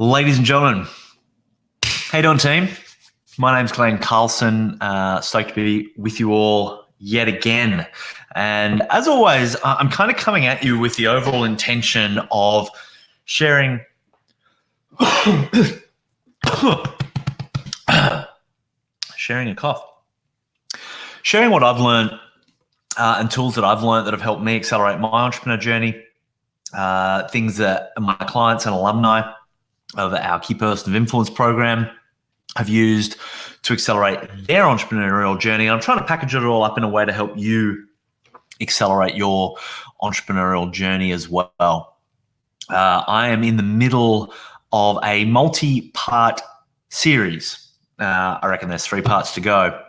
Ladies and gentlemen, how you doing, team? My name's Glenn Carlson. Stoked to be with you all yet again. And as always, I'm kind of coming at you with the overall intention of sharing sharing a cough. Sharing what I've learned and tools that I've learned that have helped me accelerate my entrepreneur journey, things that my clients and alumni of our Key Person of Influence program have used to accelerate their entrepreneurial journey. I'm trying to package it all up in a way to help you accelerate your entrepreneurial journey as well. I am in the middle of a multi-part series. I reckon there's 3 parts to go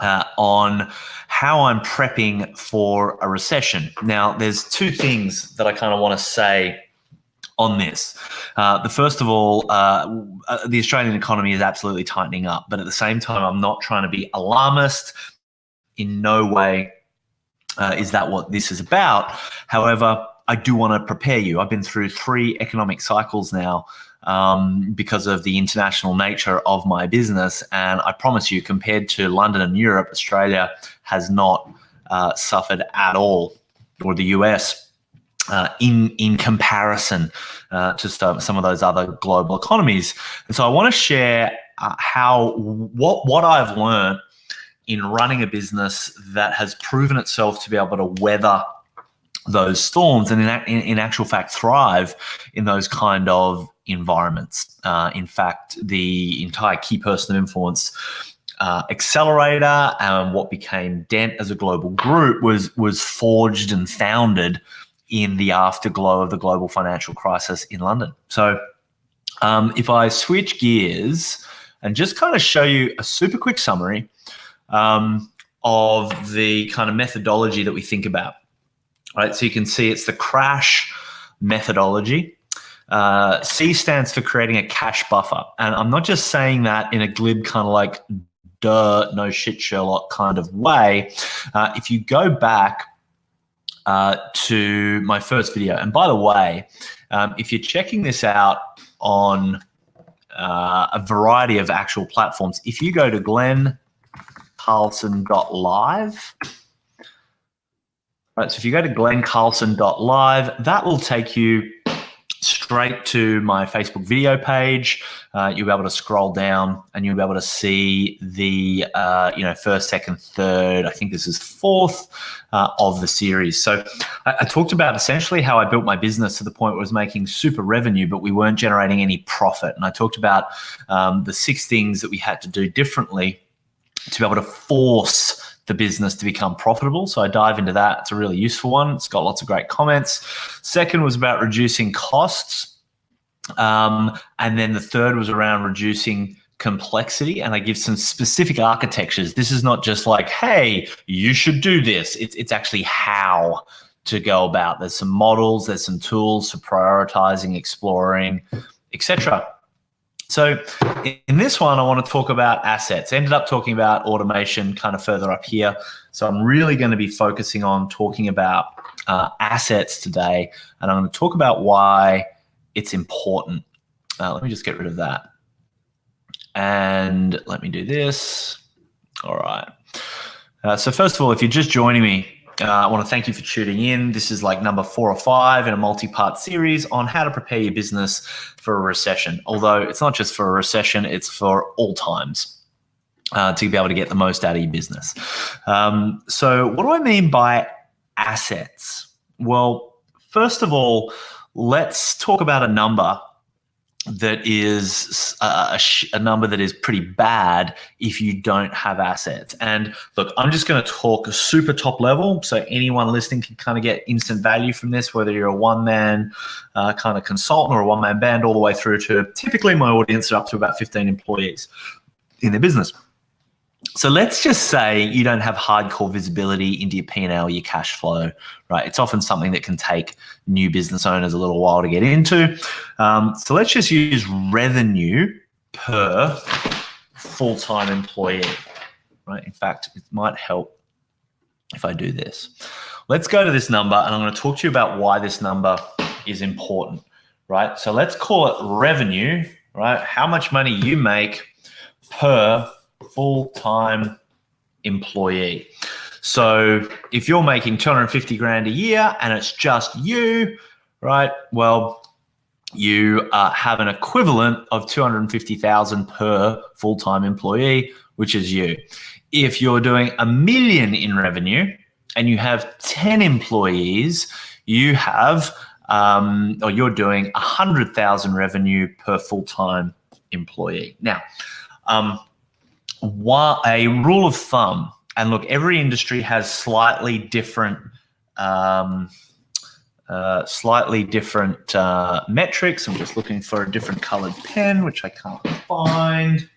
on how I'm prepping for a recession. Now, there's 2 things that I kind of want to say on this. The first of all, the Australian economy is absolutely tightening up, but at the same time, I'm not trying to be alarmist. In no way is that what this is about. However, I do want to prepare you. I've been through 3 economic cycles now because of the international nature of my business, and I promise you, compared to London and Europe, Australia has not suffered at all, or the US. In comparison to some of those other global economies. And so I want to share what I've learned in running a business that has proven itself to be able to weather those storms and in actual fact thrive in those kind of environments. In fact, the entire Key Person of Influence accelerator and what became Dent as a global group was forged and founded in the afterglow of the global financial crisis in London. So if I switch gears and just kind of show you a super quick summary of the kind of methodology that we think about, right? So you can see it's the crash methodology. C stands for creating a cash buffer. And I'm not just saying that in a glib kind of like, duh, no shit, Sherlock kind of way. If you go back to my first video. And by the way, if you're checking this out on a variety of actual platforms, if you go to glenncarlson.live, right, so if you go to glenncarlson.live, that will take you straight to my Facebook video page. You'll be able to scroll down and you'll be able to see the first, second, third, I think this is 4th of the series. So I talked about essentially how I built my business to the point where it was making super revenue, but we weren't generating any profit. And I talked about the 6 things that we had to do differently to be able to force the business to become profitable. So I dive into that. It's a really useful one. It's got lots of great comments. Second was about reducing costs. And then the third was around reducing complexity. And I give some specific architectures. This is not just like, hey, you should do this. It's actually how to go about. There's some models, there's some tools for prioritizing, exploring, etc. So in this one, I want to talk about assets. Ended up talking about automation kind of further up here. So I'm really going to be focusing on talking about assets today. And I'm going to talk about why it's important. Let me just get rid of that. And let me do this. All right. So first of all, if you're just joining me, I want to thank you for tuning in. This is like number 4 or 5 in a multi-part series on how to prepare your business for a recession. Although it's not just for a recession, it's for all times to be able to get the most out of your business. So what do I mean by assets? Well, first of all, let's talk about a number that is a number that is pretty bad if you don't have assets. And look, I'm just going to talk a super top level, so anyone listening can kind of get instant value from this, whether you're a one-man kind of consultant or a one-man band, all the way through to typically my audience are up to about 15 employees in their business. So let's just say you don't have hardcore visibility into your P&L, your cash flow, right? It's often something that can take new business owners a little while to get into. So let's just use revenue per full-time employee, right? In fact, it might help if I do this. Let's go to this number, and I'm going to talk to you about why this number is important, right? So let's call it revenue, right? How much money you make per full-time employee. So if you're making 250 grand a year and it's just you, right? Well, you have an equivalent of 250,000 per full-time employee, which is you. If you're doing $1 million in revenue and you have 10 employees, you have, or you're doing 100,000 revenue per full-time employee. Now, a rule of thumb, and look, every industry has slightly different metrics. I'm just looking for a different colored pen, which I can't find.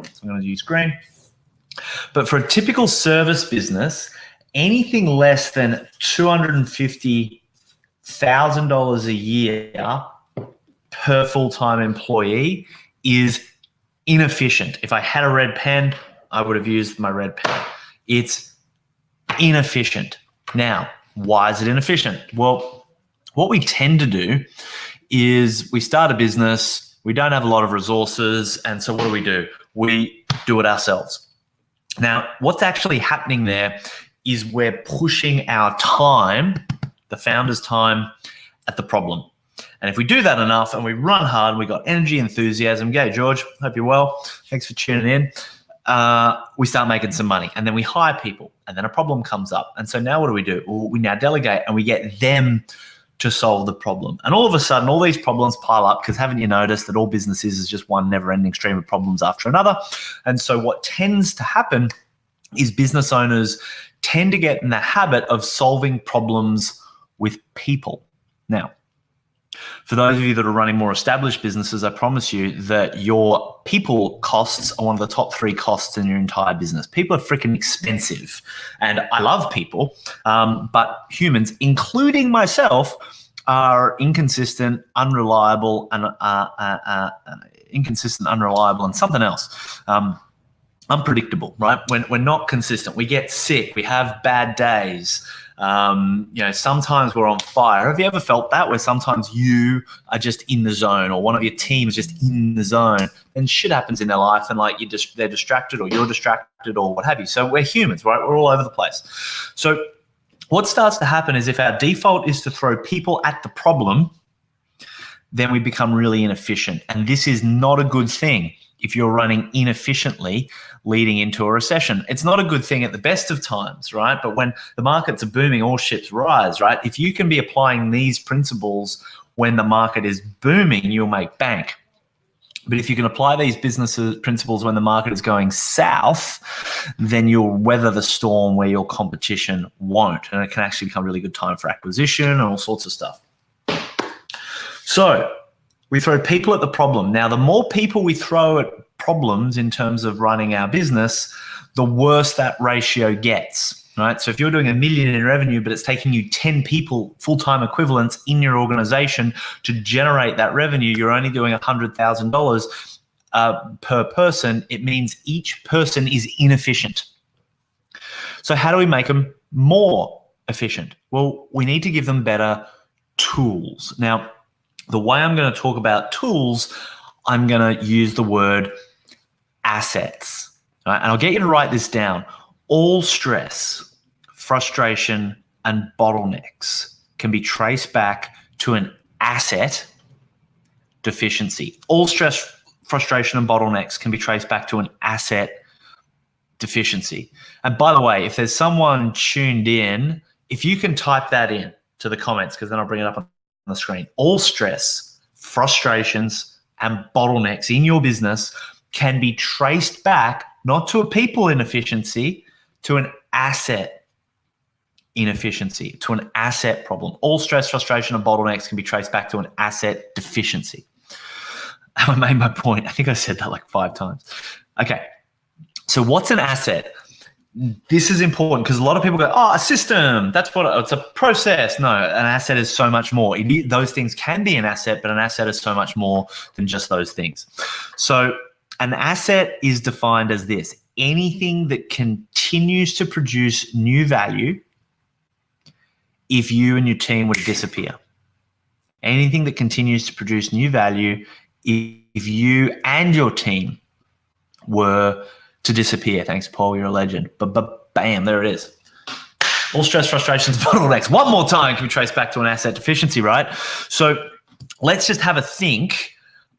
So I'm going to use green. But for a typical service business, anything less than $250,000 a year per full-time employee is inefficient. If I had a red pen, I would have used my red pen. It's inefficient. Now, why is it inefficient? Well, what we tend to do is we start a business, we don't have a lot of resources, and so what do? We do it ourselves. Now, what's actually happening there is we're pushing our time, the founder's time, at the problem. And if we do that enough and we run hard and we got energy, enthusiasm, hey, George, hope you're well. Thanks for tuning in. We start making some money and then we hire people and then a problem comes up. And so now what do? Well, we now delegate and we get them to solve the problem. And all of a sudden, all these problems pile up because haven't you noticed that all business is just one never-ending stream of problems after another? And so what tends to happen is business owners tend to get in the habit of solving problems with people. Now, for those of you that are running more established businesses, I promise you that your people costs are one of the top 3 costs in your entire business. People are freaking expensive. And I love people, but humans, including myself, are inconsistent, unreliable, and something else. Unpredictable, right? When we're not consistent, we get sick, we have bad days. Sometimes we're on fire. Have you ever felt that where sometimes you are just in the zone or one of your team is just in the zone and shit happens in their life and like they're distracted or you're distracted or what have you. So we're humans, right? We're all over the place. So what starts to happen is if our default is to throw people at the problem, then we become really inefficient. And this is not a good thing if you're running inefficiently leading into a recession. It's not a good thing at the best of times, right? But when the markets are booming, all ships rise, right? If you can be applying these principles when the market is booming, you'll make bank. But if you can apply these business principles when the market is going south, then you'll weather the storm where your competition won't. And it can actually become a really good time for acquisition and all sorts of stuff. So we throw people at the problem. Now, the more people we throw at problems in terms of running our business, the worse that ratio gets, right? So if you're doing $1 million in revenue, but it's taking you 10 people, full-time equivalents in your organization to generate that revenue, you're only doing $100,000 per person. It means each person is inefficient. So how do we make them more efficient? Well, we need to give them better tools. Now, the way I'm going to talk about tools, I'm going to use the word assets. Right? And I'll get you to write this down. All stress, frustration, and bottlenecks can be traced back to an asset deficiency. All stress, frustration, and bottlenecks can be traced back to an asset deficiency. And by the way, if there's someone tuned in, if you can type that in to the comments, because then I'll bring it up on the screen. All stress, frustrations, and bottlenecks in your business can be traced back not to a people inefficiency, to an asset inefficiency, to an asset problem. All stress, frustration, and bottlenecks can be traced back to an asset deficiency. I made my point. I think I said that like 5 times. Okay, so what's an asset? This is important because a lot of people go, oh, a system, that's what it's a process. No, an asset is so much more. Those things can be an asset, but an asset is so much more than just those things. So an asset is defined as this: anything that continues to produce new value if you and your team would disappear. anything that continues to produce new value, if you and your team were to disappear. Thanks, Paul, you're a legend. But bam, there it is. All stress, frustrations, bottlenecks. One more time can be traced back to an asset deficiency, right? So let's just have a think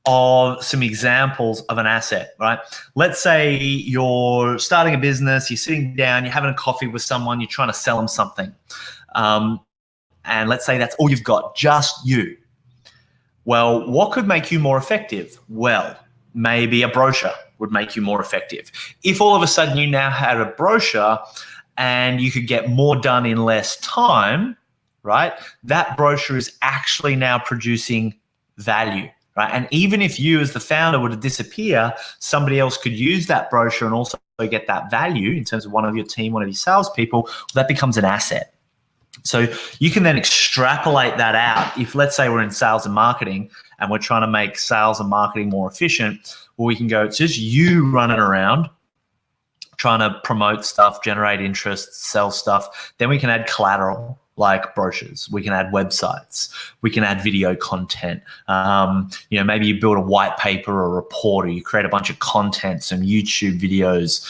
of some examples of an asset, right? Let's say you're starting a business, you're sitting down, you're having a coffee with someone, you're trying to sell them something. And let's say that's all you've got, just you. Well, what could make you more effective? Well, maybe a brochure would make you more effective. If all of a sudden you now had a brochure and you could get more done in less time, right? That brochure is actually now producing value, right? And even if you as the founder were to disappear, somebody else could use that brochure and also get that value in terms of one of your team, one of your salespeople. Well, that becomes an asset. So you can then extrapolate that out. If let's say we're in sales and marketing and we're trying to make sales and marketing more efficient, well, we can go, it's just you running around trying to promote stuff, generate interest, sell stuff. Then we can add collateral like brochures. We can add websites. We can add video content. Maybe you build a white paper or a report, or you create a bunch of content, some YouTube videos.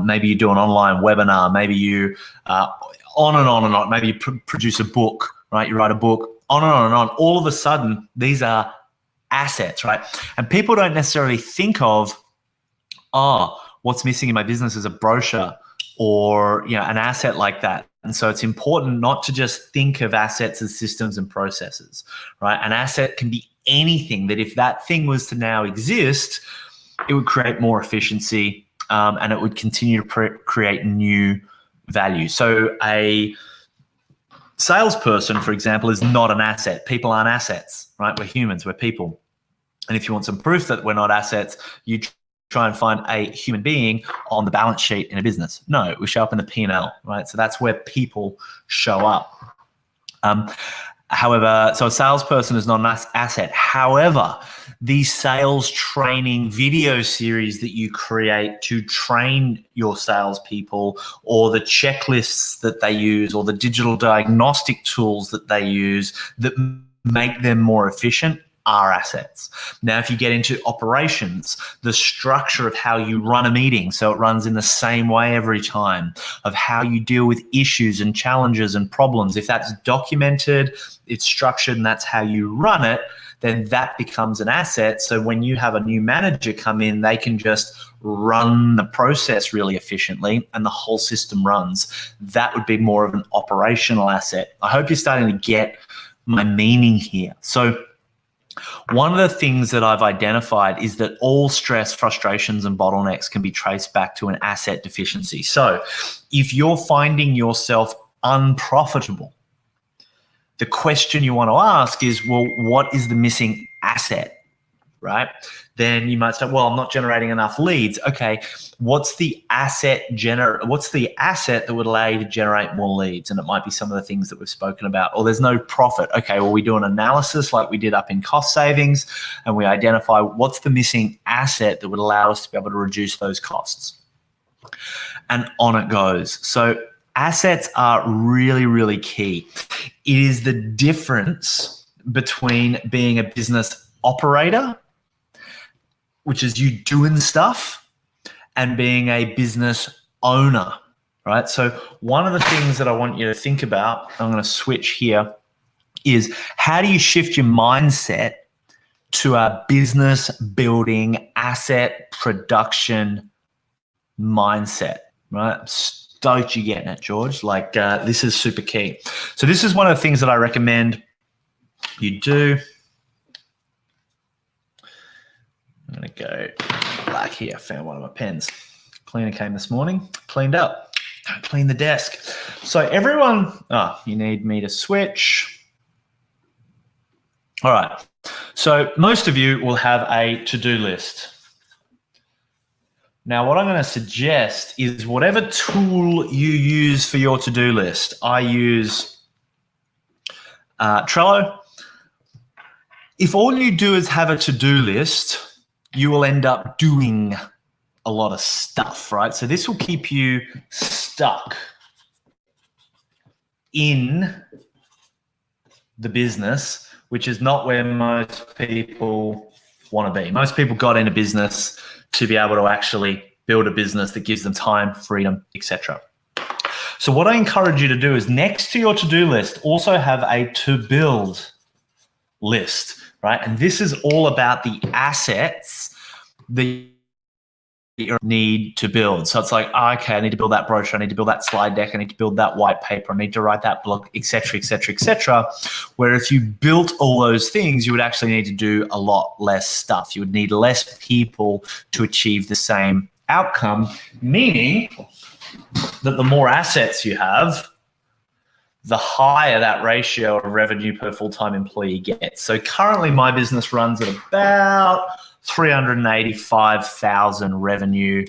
Maybe you do an online webinar. Maybe you on and on and on. Maybe you produce a book, right? You write a book, on and on and on. All of a sudden, these are assets, right? And people don't necessarily think of, what's missing in my business is a brochure or an asset like that. And so it's important not to just think of assets as systems and processes, right? An asset can be anything that if that thing was to now exist, it would create more efficiency and it would continue to create new value. So a salesperson, for example, is not an asset. People aren't assets, right? We're humans, we're people. And if you want some proof that we're not assets, you try and find a human being on the balance sheet in a business. No, we show up in the P&L, right? So that's where people show up. However, so a salesperson is not an asset. However, the sales training video series that you create to train your salespeople, or the checklists that they use, or the digital diagnostic tools that they use that make them more efficient, are assets. Now, if you get into operations, the structure of how you run a meeting, so it runs in the same way every time, of how you deal with issues and challenges and problems, if that's documented, it's structured, and that's how you run it, then that becomes an asset. So when you have a new manager come in, they can just run the process really efficiently and the whole system runs. That would be more of an operational asset. I hope you're starting to get my meaning here. So one of the things that I've identified is that all stress, frustrations, and bottlenecks can be traced back to an asset deficiency. So if you're finding yourself unprofitable, the question you want to ask is, well, what is the missing asset, right? Then you might say, well, I'm not generating enough leads. Okay, what's the asset that would allow you to generate more leads? And it might be some of the things that we've spoken about. Or there's no profit. Okay, well, we do an analysis like we did up in cost savings, and we identify what's the missing asset that would allow us to be able to reduce those costs. And on it goes. So assets are really, really key. It is the difference between being a business operator, which is you doing stuff, and being a business owner, right? So one of the things that I want you to think about, I'm going to switch here, is how do you shift your mindset to a business building, asset production mindset, right? I'm stoked you're getting it, George. This is super key. So this is one of the things that I recommend you do. I'm going to go black here. I found one of my pens. Cleaner came this morning, cleaned up. Don't clean the desk. So everyone, you need me to switch. All right. So most of you will have a to-do list. Now, what I'm going to suggest is whatever tool you use for your to-do list. I use Trello. If all you do is have a to-do list, you will end up doing a lot of stuff, right? So this will keep you stuck in the business which is not where most people want to be. Most people got into business to be able to actually build a business that gives them time, freedom, etc. So what I encourage you to do is next to your to-do list, also have a to-build list, right? And this is all about the assets that you need to build. So it's like, okay, I need to build that brochure, I need to build that slide deck, I need to build that white paper, I need to write that blog, etc., etc., etc. Where if you built all those things, you would actually need to do a lot less stuff. You would need less people to achieve the same outcome, meaning that the more assets you have, the higher that ratio of revenue per full-time employee gets. So currently my business runs at about 385,000 revenue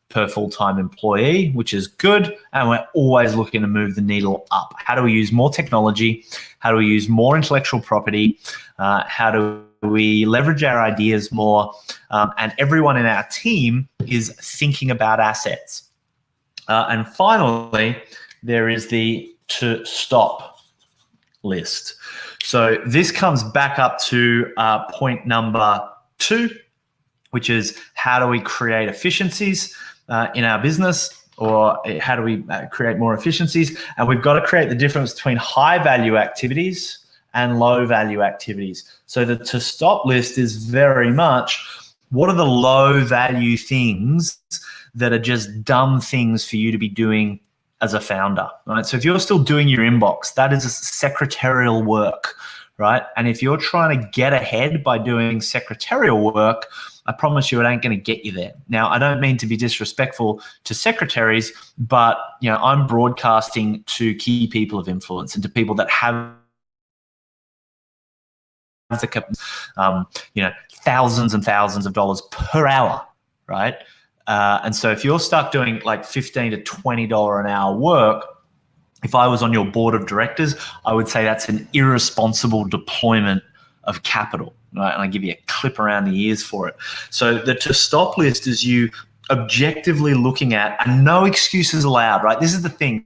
per full-time employee, which is good. And we're always looking to move the needle up. How do we use more technology? How do we use more intellectual property? How do we leverage our ideas more? And everyone in our team is thinking about assets. And finally, there is the to stop list. So this comes back up to point number 2, which is how do we create efficiencies in our business, or how do we create more efficiencies? And we've got to create the difference between high value activities and low value activities. So the to stop list is very much what are the low value things that are just dumb things for you to be doing as a founder, right? So if you're still doing your inbox, that is secretarial work, right? And if you're trying to get ahead by doing secretarial work, I promise you it ain't going to get you there. Now, I don't mean to be disrespectful to secretaries, but I'm broadcasting to key people of influence and to people that have thousands and thousands of dollars per hour, right? And so if you're stuck doing like $15 to $20 an hour work, if I was on your board of directors, I would say that's an irresponsible deployment of capital, right? And I give you a clip around the ears for it. So the to stop list is you objectively looking at, and no excuses allowed, right? This is the thing.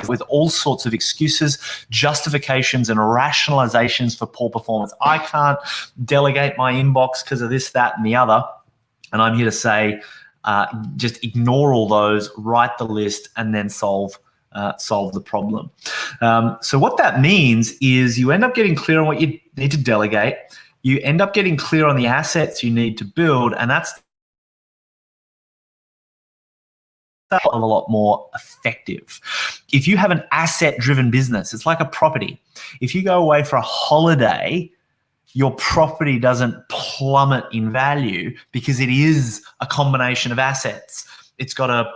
With all sorts of excuses, justifications, and rationalizations for poor performance. I can't delegate my inbox because of this, that, and the other. And I'm here to say, just ignore all those, write the list, and then solve the problem. So what that means is you end up getting clear on what you need to delegate. You end up getting clear on the assets you need to build, and that's a lot more effective. If you have an asset-driven business, it's like a property. If you go away for a holiday, your property doesn't plummet in value because it is a combination of assets. It's got a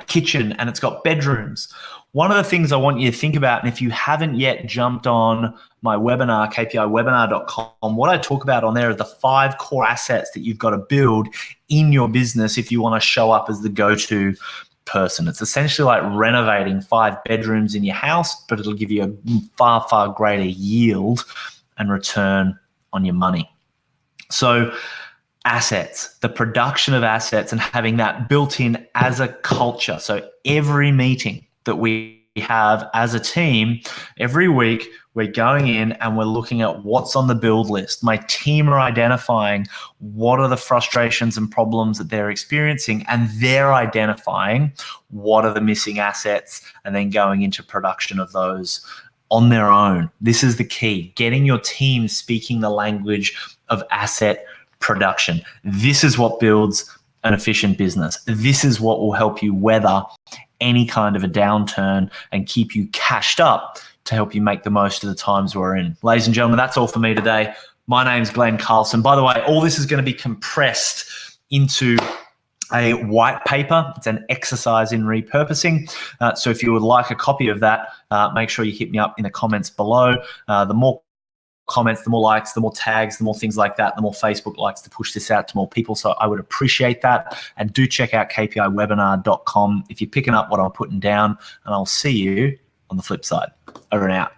kitchen and it's got bedrooms. One of the things I want you to think about, and if you haven't yet jumped on my webinar, kpiwebinar.com, what I talk about on there are the 5 core assets that you've got to build in your business if you want to show up as the go-to person. It's essentially like renovating 5 bedrooms in your house, but it'll give you a far, far greater yield and return on your money. So assets, the production of assets, and having that built in as a culture. So every meeting that we have as a team, every week we're going in and we're looking at what's on the build list. My team are identifying what are the frustrations and problems that they're experiencing, and they're identifying what are the missing assets and then going into production of those on their own. This is the key, getting your team speaking the language of asset production. This is what builds an efficient business. This is what will help you weather any kind of a downturn and keep you cashed up to help you make the most of the times we're in. Ladies and gentlemen, that's all for me today. My name's Glenn Carlson. By the way, all this is going to be compressed into a white paper. It's an exercise in repurposing. So if you would like a copy of that, make sure you hit me up in the comments below. The more comments, the more likes, the more tags, the more things like that, the more Facebook likes to push this out to more people. So I would appreciate that. And do check out kpiwebinar.com if you're picking up what I'm putting down, and I'll see you on the flip side. Over and out.